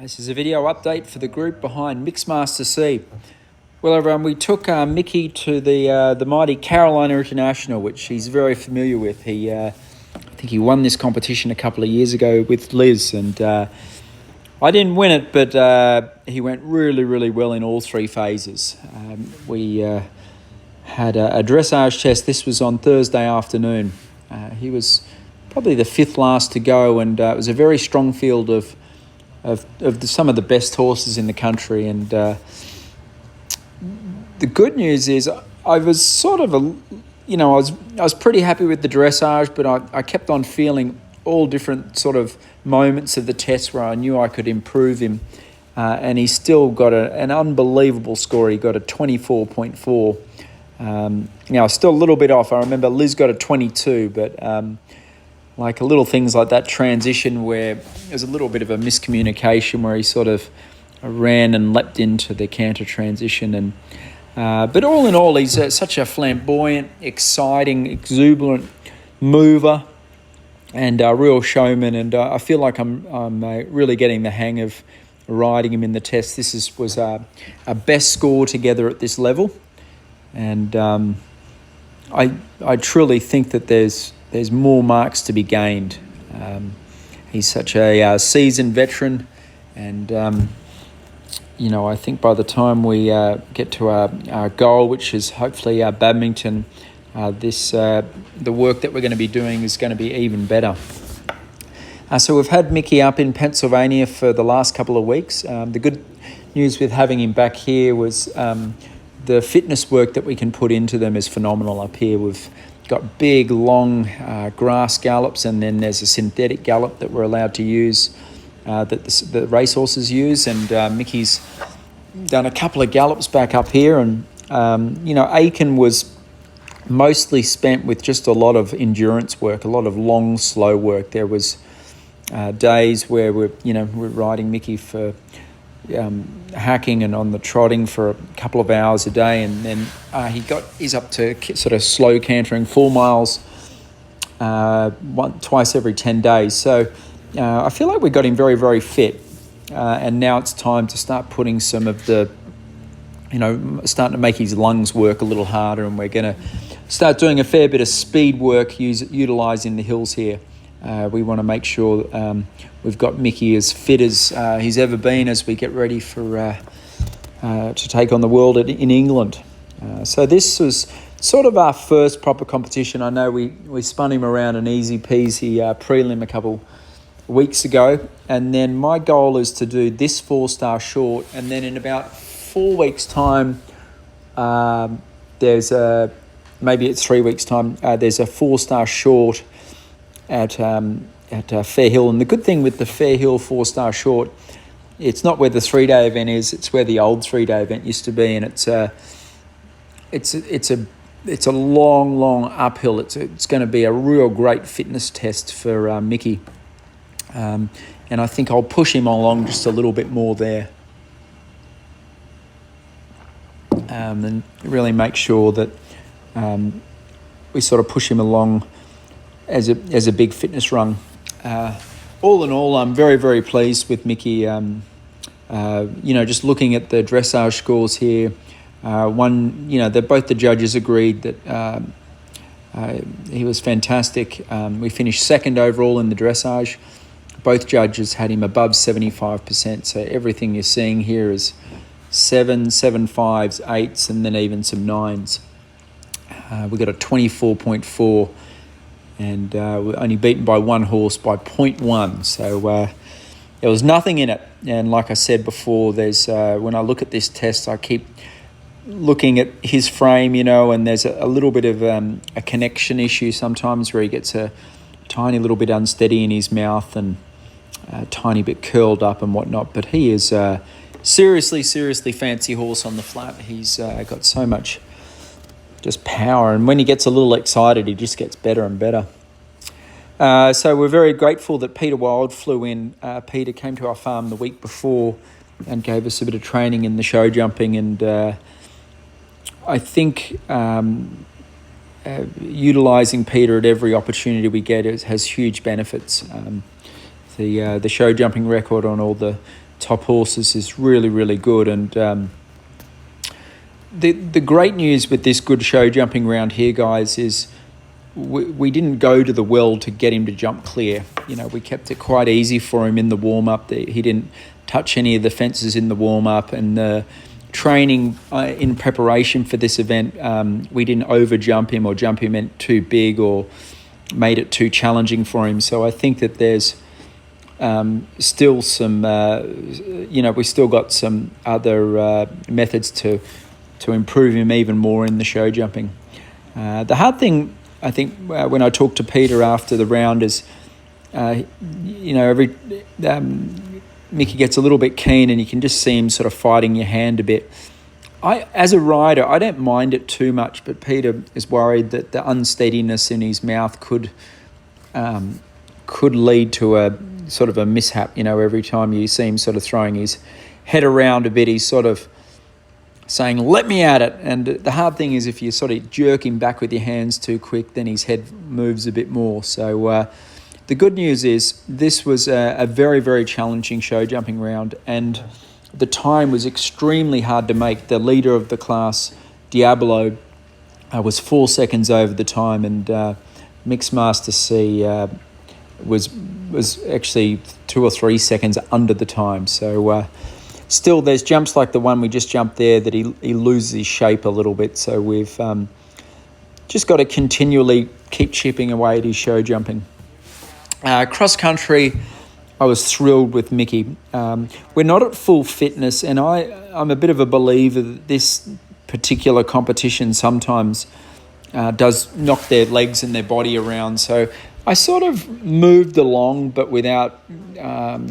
This is a video update for the group behind Mixmaster C. Well, everyone, we took Mickey to the mighty Carolina International, which he's very familiar with. I think he won this competition a couple of years ago with Liz, and I didn't win it, but he went really, really well in all three phases. We had a dressage test. This was on Thursday afternoon. He was probably the fifth last to go, and it was a very strong field of some of the best horses in the country. And the good news is I was sort of I was pretty happy with the dressage, but I kept on feeling all different sort of moments of the test where I knew I could improve him. And he still got an unbelievable score. He got a 24.4. Still a little bit off. I remember Liz got a 22, but like little things like that transition where there's a little bit of a miscommunication where he sort of ran and leapt into the canter transition. And but all in all, he's such a flamboyant, exciting, exuberant mover and a real showman. And I feel like I'm really getting the hang of riding him in the test. This was a best score together at this level. And I truly think that there's more marks to be gained. He's such a seasoned veteran, and I think by the time we get to our goal, which is hopefully Badminton, the work that we're going to be doing is going to be even better. So we've had Mickey up in Pennsylvania for the last couple of weeks. The good news with having him back here was the fitness work that we can put into them is phenomenal up here. We've got big, long grass gallops, and then there's a synthetic gallop that we're allowed to use that the racehorses use. And Mickey's done a couple of gallops back up here. And, Aiken was mostly spent with just a lot of endurance work, a lot of long, slow work. There was days where we're riding Mickey for hacking and on the trotting for a couple of hours a day, and then he's up to sort of slow cantering 4 miles twice every 10 days. So I feel like we got him very, very fit, and now it's time to start putting some of the starting to make his lungs work a little harder, and we're going to start doing a fair bit of speed work utilising the hills here. We want to make sure we've got Mickey as fit as he's ever been as we get ready for to take on the world in England. So this was sort of our first proper competition. I know we spun him around an easy peasy prelim a couple weeks ago, and then my goal is to do this 4-star short, and then in about 4 weeks' time, maybe it's 3 weeks' time, there's a 4-star short at Fair Hill. And the good thing with the Fair Hill 4-star short, it's not where the 3-day event is, it's where the old 3-day event used to be, and it's a long uphill. It's going to be a real great fitness test for Mickey, and I think I'll push him along just a little bit more there, and really make sure that we sort of push him along as a big fitness run. All in all, I'm very, very pleased with Mickey. Just looking at the dressage scores here, both the judges agreed that he was fantastic. We finished second overall in the dressage. Both judges had him above 75%. So everything you're seeing here is 7s, 7.5s, 8s, and then even some 9s. We got a 24.4. And we're only beaten by one horse by 0.1. So there was nothing in it. And like I said before, there's when I look at this test, I keep looking at his frame, and there's a little bit of a connection issue sometimes where he gets a tiny little bit unsteady in his mouth and a tiny bit curled up and whatnot. But he is seriously fancy horse on the flat. He's got so much just power, and when he gets a little excited, he just gets better and better. So we're very grateful that Peter Wild flew in. Peter came to our farm the week before and gave us a bit of training in the show jumping, and I think utilising Peter at every opportunity we get has huge benefits. The show jumping record on all the top horses is really, really good. And the great news with this good show jumping round here, guys, is we didn't go to the well to get him to jump clear. You know, we kept it quite easy for him in the warm-up. He didn't touch any of the fences in the warm-up, and the training in preparation for this event, we didn't over-jump him or jump him in too big or made it too challenging for him. So I think that there's still some, we still got some other methods to improve him even more in the show jumping. The hard thing, I think, when I talked to Peter after the round is, Mickey gets a little bit keen and you can just see him sort of fighting your hand a bit. As a rider, I don't mind it too much, but Peter is worried that the unsteadiness in his mouth could lead to a sort of a mishap. You know, every time you see him sort of throwing his head around a bit, he's sort of saying, let me at it. And the hard thing is if you sort of jerk him back with your hands too quick, then his head moves a bit more. So the good news is this was a very, very challenging show jumping round, and the time was extremely hard to make. The leader of the class, Diablo, was 4 seconds over the time, and Mixed Master C was actually 2 or 3 seconds under the time. So still, there's jumps like the one we just jumped there that he loses his shape a little bit. So we've just got to continually keep chipping away at his show jumping. Cross country, I was thrilled with Mickey. We're not at full fitness, and I'm a bit of a believer that this particular competition sometimes does knock their legs and their body around. So I sort of moved along, but without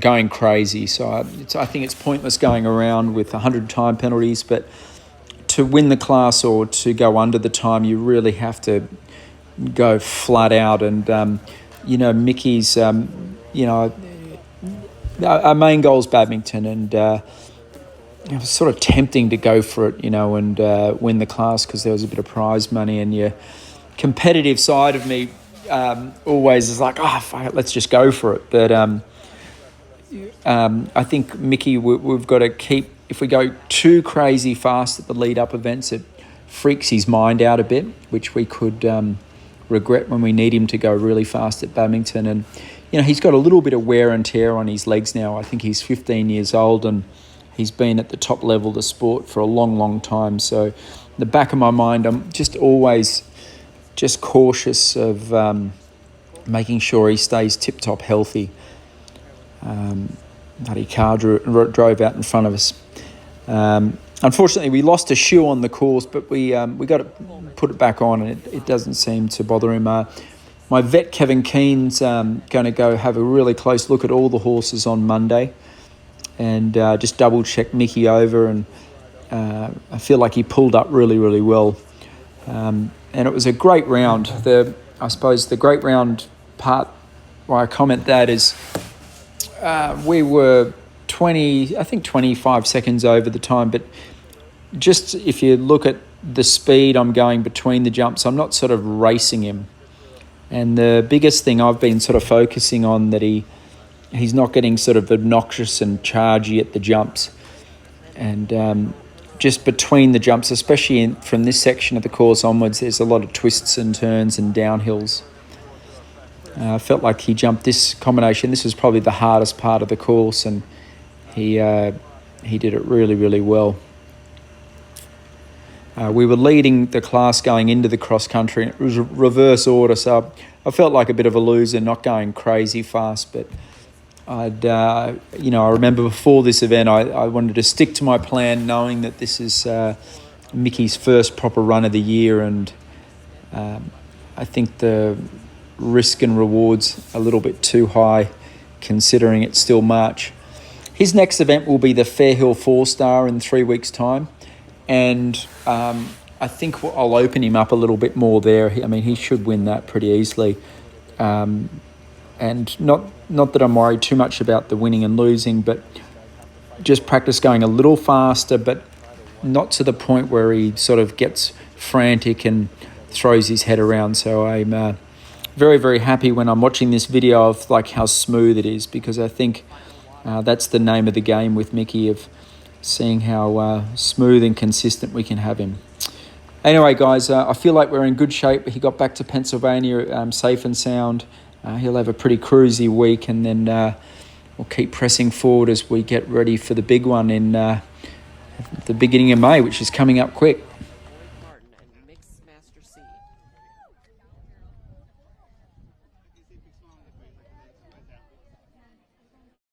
going crazy. So I think it's pointless going around with 100 time penalties, but to win the class or to go under the time, you really have to go flat out. And, Mickey's, our main goal is badminton, and it was sort of tempting to go for it, and win the class because there was a bit of prize money, and your competitive side of me always is like, fuck it, let's just go for it. But I think Mickey, we've got to keep, if we go too crazy fast at the lead-up events, it freaks his mind out a bit, which we could regret when we need him to go really fast at badminton. And, he's got a little bit of wear and tear on his legs now. I think he's 15 years old and he's been at the top level of the sport for a long, long time. So in the back of my mind, I'm just always just cautious of making sure he stays tip-top healthy. Bloody car drove out in front of us. Unfortunately, we lost a shoe on the course, but we got to put it back on, and it doesn't seem to bother him. My vet, Kevin Keen's going to go have a really close look at all the horses on Monday and just double-check Mickey over, and I feel like he pulled up really, really well. And it was a great round. I suppose the great round part why I comment that is we were 25 seconds over the time, but just if you look at the speed I'm going between the jumps, I'm not sort of racing him. And the biggest thing I've been sort of focusing on, that he's not getting sort of obnoxious and chargy at the jumps. And just between the jumps, especially from this section of the course onwards, there's a lot of twists and turns and downhills. I felt like he jumped this combination. This was probably the hardest part of the course, and he did it really, really well. We were leading the class going into the cross country, and it was reverse order, so I felt like a bit of a loser, not going crazy fast. But I remember before this event, I wanted to stick to my plan, knowing that this is Mickey's first proper run of the year, and I think the risk and rewards a little bit too high, considering it's still March. His next event will be the Fairhill 4-Star in 3 weeks' time. And I think I'll open him up a little bit more there. I mean, he should win that pretty easily. And not that I'm worried too much about the winning and losing, but just practice going a little faster, but not to the point where he sort of gets frantic and throws his head around. So I'm very, very happy when I'm watching this video of like how smooth it is, because I think that's the name of the game with Mickey, of seeing how smooth and consistent we can have him. Anyway, guys, I feel like we're in good shape. He got back to Pennsylvania safe and sound. He'll have a pretty cruisy week, and then we'll keep pressing forward as we get ready for the big one in the beginning of May, which is coming up quick.